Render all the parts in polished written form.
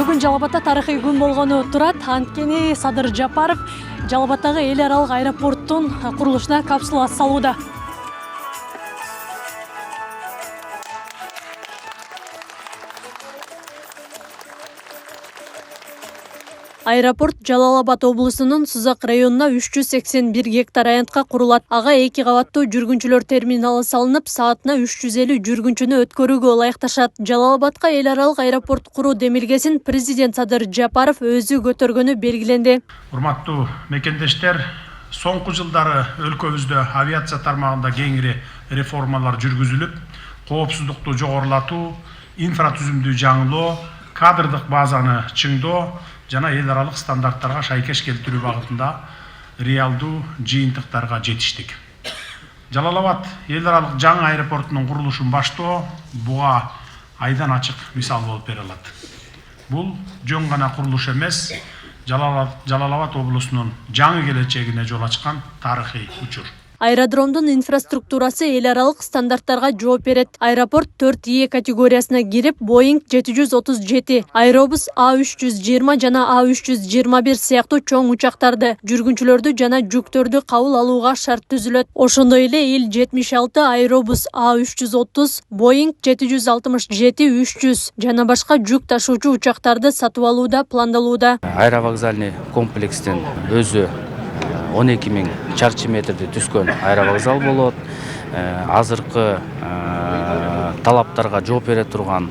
Бүгүн Жалал Абадта тарыхый күн болгону турат. Анткени Садыр Жапаров Жалал Абадтагы эл аралык аэропорттун курулушуна капсула салууда. Аэропорт Жалал Абад облусунун Сузак районуна 381 гектар аянтка курулат. Ага 2 кабаттуу жүргүнчүлөр терминалы салынып, саатына 350 жүргүнчүнү өткөрүүгө ылайыкташат. Жалал Абадка эл аралык аэропорт куруу демилгесин президент Садыр Жапаров өзү көтөргөнү белгиленди. Урматтуу мекендештер, соңку жылдары өлкөбүздө авиация тармагында кеңири реформалар жүргүзүлүп, коопсуздукту жогорулатуу, инфратүзүмдү жаңылоо, кадрдык базаны чыңдоо жана эл аралык стандарттарга шайкеш келтирүү багытында реалдуу жыйынтыктарга жетиштик. Жалал Абад эл аралык жаңы аэропортунун курулушун баштоо буга айдан ачык мисал болуп бере алат. Бул жөн гана курулуш эмес, Жалал Абад облусунун жаңы келечегине жол ачкан тарыхый учур. Аэродромдун инфраструктурасы эл аралык стандарттарга жооп берет. Аэропорт 4E категориясына кирип, Boeing 737, Airbus A320 жана A321 сыяктуу чоң учактарды, жүргүнчүлөрдү жана жүктөрдү кабыл алууга шарт түзүлөт. Ошондой эле Il-76, Airbus A330, Boeing 767-300 жана башка жүк ташуучу учактарды сатып алууда пландалууда. Аэровокзальный комплекстин өзү 12.000 чарчы метрди түзгөн аэровокзал болот. Азыркы талаптарга жооп бере турган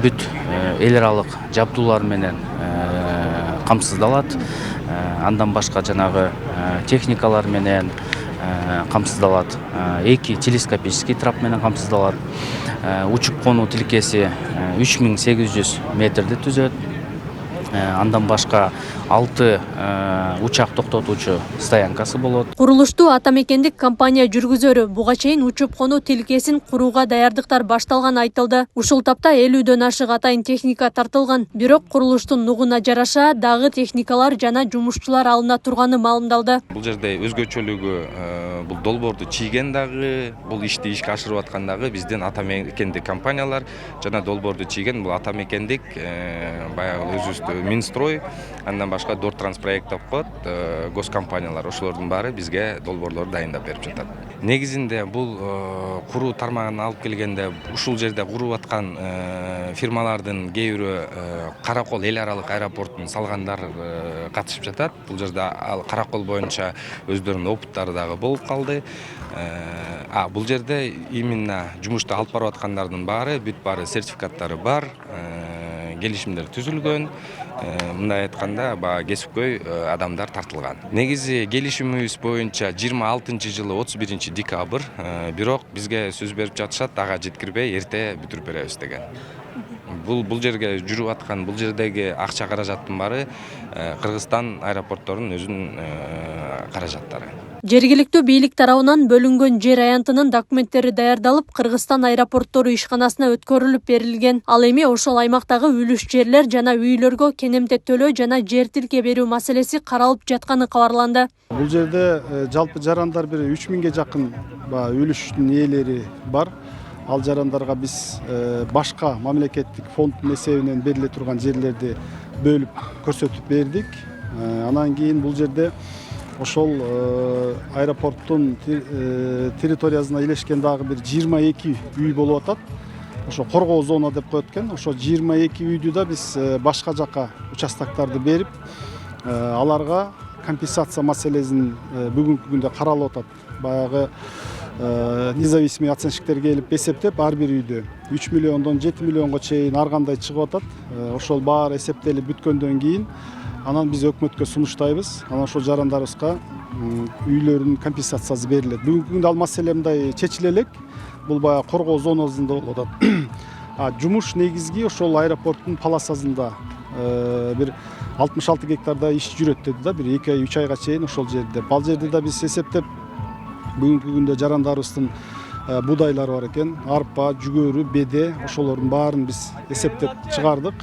бүт эл аралык жабдуулар менен камсыздалат. Андан башка жанагы техникалар менен камсыздалат. 2 телескопический трап менен камсыздалат. Учуп конуу тилкеси 3800 метрди түзөт. Андан башка 6 учак токтотуучу стоянкасы болот. Курулушту ата мекендик компания жүргүзөрү. Буга чейин учуп конуу тилкесин курууга даярдыктар башталган айтылды. Ушул тапта 50дөн ашык атайын техника тартылган. Бирок курулуштун нугуна жараша дагы техникалар жана жумушчулар алына турганы маалымдалды. Бул жерде өзгөчөлүгү бул долбоорду чийген дагы, бул ишти ишке ашырып аткан дагы биздин ата мекендик компаниялар жана долбоорду чийген бул ата мекендик баягы өзүбүздү Минстрой, андан башка Дорттранспроект деп коет, госкомпаниялар, ошолордун баары бизге долбоорлорду дайындап берип жатат. Негизинде бул куруу тармагына алып келгенде ушул жерде куруп аткан фирмалардын кээ бирөө Каракол эл аралык аэропортун салгандар катышып жатат. Бул жерде ал Каракол боюнча өздөрүнүн опыттары дагы болуп калды. Бул жерде именно жумушту алып барып аткандардын баары, бүт баары сертификаттары бар, келишимдер түзүлгөн. Мындай айтканда, кесипкөй адамдар тартылган. Негизи келишимибиз боюнча 26-жылы 31 декабрь, бирок бизге сөз берип жатышат, ага жеткирбей эрте бүтүрүп беребиз деген. Бул жерге жүрүп аткан, бул жердеги акча каражаттын баары Кыргызстан аэропортторунун өзүнүн каражаттары. Жергиликтүү бийлик тарабынан бөлүнгөн жер аянтынын документтери даярдалып, Кыргызстан аэропорттору ишканасына өткөрүлүп берилген. Ал эми ошол аймактагы үлүш жерлер жана үйлөргө кенемте төлөө жана жер тилке берүү маселеси каралып жатканы кабарланды. Бул жерде жалпы жарандар бир 3000ге жакын үлүштүн ээлери бар. Ал жарандарга биз башка мамлекеттик фонддун эсебинен бериле турган жерлерди бөлүп көрсөтүп бердик. Анан кийин бул жерде ошол аэропорттун территориясына илешкен дагы бир 22 үй болуп атат. Ошо коргоо зона деп коет экен. Ошо 22 үйдү да биз башка жака участоктарды берип, аларга компенсация маселесин бүгүнкү күндө каралып атат. Баягы независимый оценщиктер келип эсептеп, ар бир үйдө 3 миллиондон 7 миллионго чейин ар кандай чыгып атат. Ошол баары эсептелип бүткөндөн кийин анан биз өкмөткө сунуштайбыз. Анан ошол жарандарыбызга үйлөрүнүн компенсациясы берилет. Бүгүнкү күндө ал маселе мындай чечиле элек. Бул баягы коргоо зонасында болуп атат. Жумуш негизги ошол аэропорттун полосасында бир 66 гектарда иш жүрөт деди да, бир 2-3 айга чейин ошол жерде. Ал жерде да биз эсептеп бүгүнкү күндө жарандарыбыздын будайлары бар экен. Арпа, жүгөрү, беде, ошолордун баарын биз эсептеп чыгардык.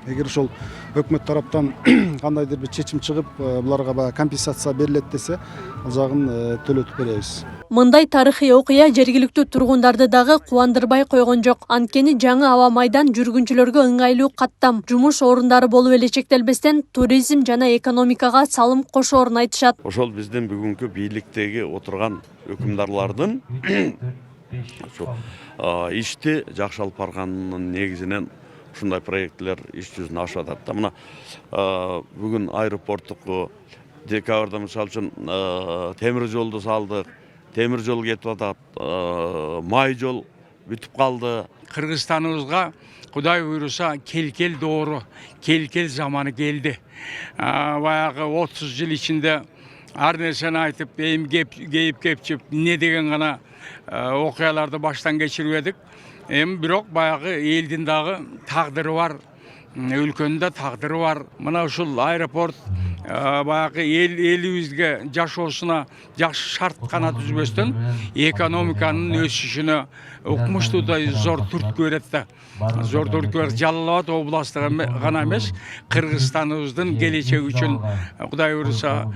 эгер ошол өкмөт тараптан кандайдыр бир чечим чыгып буларга баягы компенсация берилет десе ал жагын төлөтүп беребиз. Мындай тарыхый окуя жергиликтүү тургундарды дагы кубандырбай койгон жок. Анткени жаңы аба майдан жүргүнчүлөргө ыңгайлуу каттам, жумуш орундары болуп эле чектелбестен туризм жана экономикага салым кошоорун айтышат. Ошол биздин бүгүнкү бийликтеги отурган өкүмдарлардын ишти жакшы алып барганынын негизинен ушундай проектлер иш жүзүнө ашып атат да. Мына бүгүн аэропорттук декабрда мисалы үчүн темир жолду салдык. Темир жол кетип атат, май жол бүтүп калды. Кыргызстаныбызга Кудай буйруса келкел доору, келкел заманы келди. Баягы 30 жыл ичинде ар нерсени айтып, эми кейип кепчип, не деген гана окуяларды баштан кечирип эдик. Эми бирок баягы элдин дагы тагдыры бар, өлкөнүн да тагдыры бар. Мына ушул аэропорт баягы элибизге жашоосуна жакшы шарт гана түзбөстөн экономиканын өсүшүнө укмуштуудай зор түрткү берет да. Зор түрткү берет. Жалал Абад областыгы гана эмес, Кыргызстаныбыздын келечеги үчүн Кудай буйруса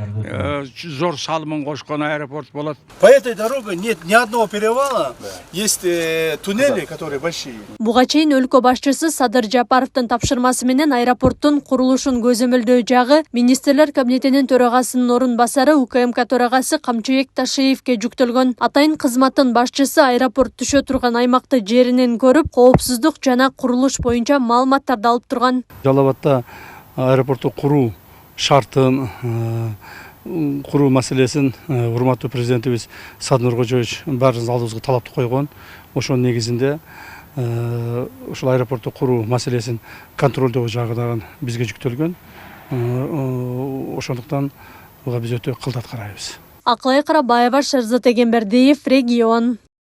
зор салымын кошкон аэропорт болот. По этой дороге нет ни одного перевала, есть туннели, которые большие. Буга чейин өлкө башчысы Садыр Жапаровдун тапшырмасы менен аэропорттун курулушун көзөмөлдөө жагы Министрлер кабинетинин төрагасынын орун басары УКМК төрагасы Камчыбек Ташиевке жүктөлгөн. Атайын кызматтын башчысы аэропорт түшө турган аймакты жеринен көрүп, коопсуздук жана курулуш боюнча маалыматтарды алып турган. Жалал Абадта аэропортту куруу шартын, куруу маселесин урматтуу президентибиз Садыр Нуркожоевич баарыбыздын алдыбызга талапты койгон. Ошонун негизинде ушул аэропортту куруу маселесин контролдоо жагы дагы бизге жүктөлгөн. Ошондуктан буга биз өтө кылдат карайбыз. Акылай Карабаева, Шерзат Эгембердиев, Регион.